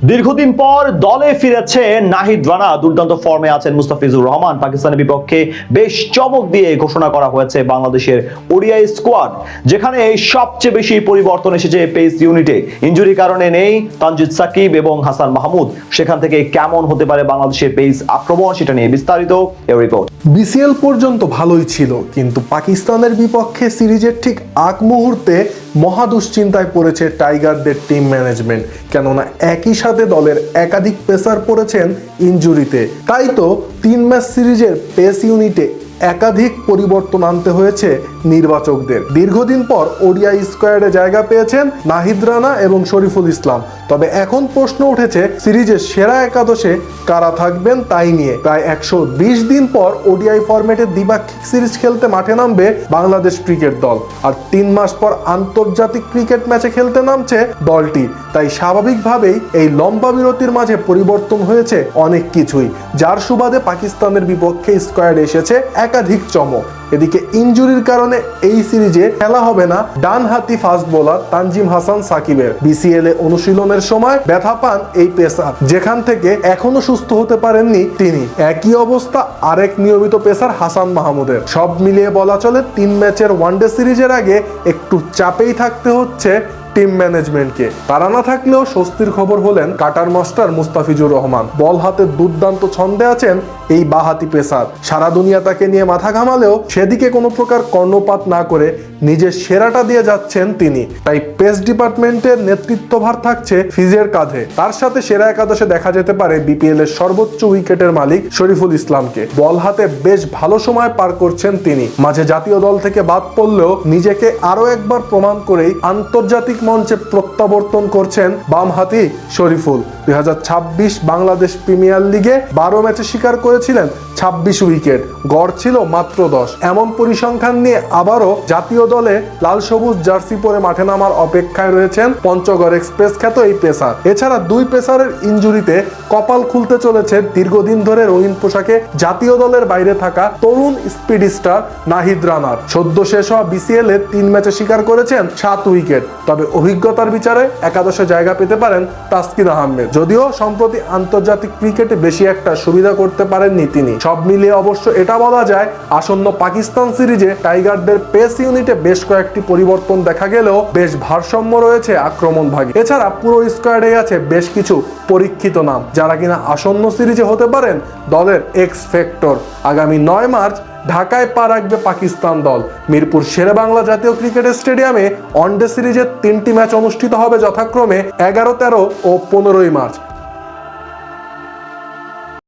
দীর্ঘদিন পর দলে ফিরেছে নাহিদ রানা। দুর্দান্ত ফর্মে আছেন মুস্তাফিজুর রহমান। পাকিস্তানের বিপক্ষে বেশ চমক দিয়ে ঘোষণা করা হয়েছে বাংলাদেশের ওডিআই স্কোয়াড, যেখানে সবচেয়ে বেশি পরিবর্তন এসেছে পেস ইউনিটে। ইনজুরির কারণে নেই তানজিদ সাকিব এবং হাসান মাহমুদ। সেখান থেকে কেমন হতে পারে বাংলাদেশের পেস আক্রমণ, সেটা নিয়ে বিস্তারিত এই রিপোর্ট। বিসিএল পর্যন্ত ভালোই ছিল, কিন্তু পাকিস্তানের বিপক্ষে সিরিজের ঠিক আগ মুহূর্তে মহা দুশ্চিন্তায় পড়েছে টাইগারদের টিম ম্যানেজমেন্ট। কেননা একই সাথে দলের একাধিক পেসার পড়েছেন ইনজুরিতে। তাই তো 3 ম্যাচ সিরিজের পেস ইউনিটে একাধিক পরিবর্তন আনতে হয়েছে নির্বাচকদের। দীর্ঘদিন পর ওডিআই স্কোয়াডে জায়গা পেয়েছেন নাহিদ রানা এবং শরীফুল ইসলাম। তবে এখন প্রশ্ন উঠেছে সিরিজের সেরা একাদশে কারা থাকবেন তাই নিয়ে। প্রায় 120 দিন পর ওডিআই ফরম্যাটে দ্বিপাক্ষিক সিরিজ খেলতে মাঠে নামবে বাংলাদেশ ক্রিকেট দল। আর 3 মাস পর আন্তর্জাতিক ক্রিকেট ম্যাচে খেলতে নামছে দলটি। তাই স্বাভাবিকভাবেই এই লম্বা বিরতির মাঝে পরিবর্তন হয়েছে অনেক কিছুই, যার সুবাদে পাকিস্তানের বিপক্ষে স্কোয়াডে এসেছে একাধিক চমক। এদিকে ইনজুরির কারণে এই সিরিজে খেলা হবে না ডানহাতি ফাস্ট বোলার তানজিম হাসান সাকিবের। বিসিএল এ অনুশীলনের সময় ব্যথা পান এই পেসার, যেখান থেকে এখনো সুস্থ হতে পারেননি তিনি। একই অবস্থা আরেক নিয়মিত পেসার হাসান মাহমুদের। সব মিলিয়ে বলা চলে 3 ম্যাচের ওয়ানডে সিরিজের আগে একটু চাপেই থাকতে হচ্ছে টিম ম্যানেজমেন্টকে। তারা না থাকলেও স্বস্তির খবর হলেন কাটার মাস্টার মুস্তাফিজুর রহমান। বল হাতে দুর্দান্ত ছন্দে আছেন এই বাহাতি পেসার। সারা দুনিয়া তাকে নিয়ে মাথা ঘামালেও সেদিকে কোনো প্রকার কর্ণপাত না করে নিজের সেরাটা দিয়ে যাচ্ছেন তিনি। তাই পেস ডিপার্টমেন্টের নেতৃত্বভার থাকছে ফিজের কাঁধে। তার সাথে সেরা একাদশে দেখা যেতে পারে বিপিএল এর সর্বোচ্চ উইকেটের মালিক শরীফুল ইসলামকে। বল হাতে বেশ ভালো সময় পার করছেন তিনি। মাঝে জাতীয় দল থেকে বাদ পড়লেও নিজেকে আরো একবার প্রমাণ করেই আন্তর্জাতিক মঞ্চে প্রত্যাবর্তন করছেন বামহাতি শরীফুল। 2026 বাংলাদেশ প্রিমিয়ার লিগে 12 ম্যাচে শিকার করেছিলেন 26 উইকেট, গড় ছিল মাত্র 10। এমন পরিসংখ্যান নিয়ে আবারও জাতীয় দলে লাল সবুজ জার্সি পরে মাঠে নামার অপেক্ষায় রয়েছেন পঞ্চগড় এক্সপ্রেস খ্যাত এই পেসার। এছাড়া 2 পেসারের ইনজুরিতে কপাল খুলতে চলেছে দীর্ঘদিন ধরে রঙিন পোশাকে জাতীয় দলের বাইরে থাকা তরুণ স্পিড স্টার নাহিদ রানার। সদ্য শেষ হওয়া বিসিএল এ 3 ম্যাচে শিকার করেছেন 7 উইকেট। তবে অভিজ্ঞতার বিচারে একাদশে জায়গা পেতে পারেন তাসকিন আহমেদ, যদিও সম্প্রতি আন্তর্জাতিক ক্রিকেটে বেশি একটা সুবিধা করতে পারেননি তিনি। সব মিলিয়ে অবশ্য এটা বলা যায় আসন্ন পাকিস্তান সিরিজে টাইগারদের পেস ইউনিটে বেশ কয়েকটি পরিবর্তন দেখা গেলেও বেশ ভারসাম্য রয়েছে আক্রমণ ভাগে। এছাড়া পুরো স্কোয়াডে আছে বেশ কিছু পরীক্ষিত নাম, যারা কিনা আসন্ন সিরিজে হতে পারেন দলের এক্স ফ্যাক্টর। আগামী 9 মার্চ ঢাকায় পা রাখবে পাকিস্তান দল। মিরপুর শেরেবাংলা জাতীয় ক্রিকেট স্টেডিয়ামে ওয়ানডে সিরিজের 3টি ম্যাচ অনুষ্ঠিত হবে যথাক্রমে 11, 13 ও 15 মার্চ।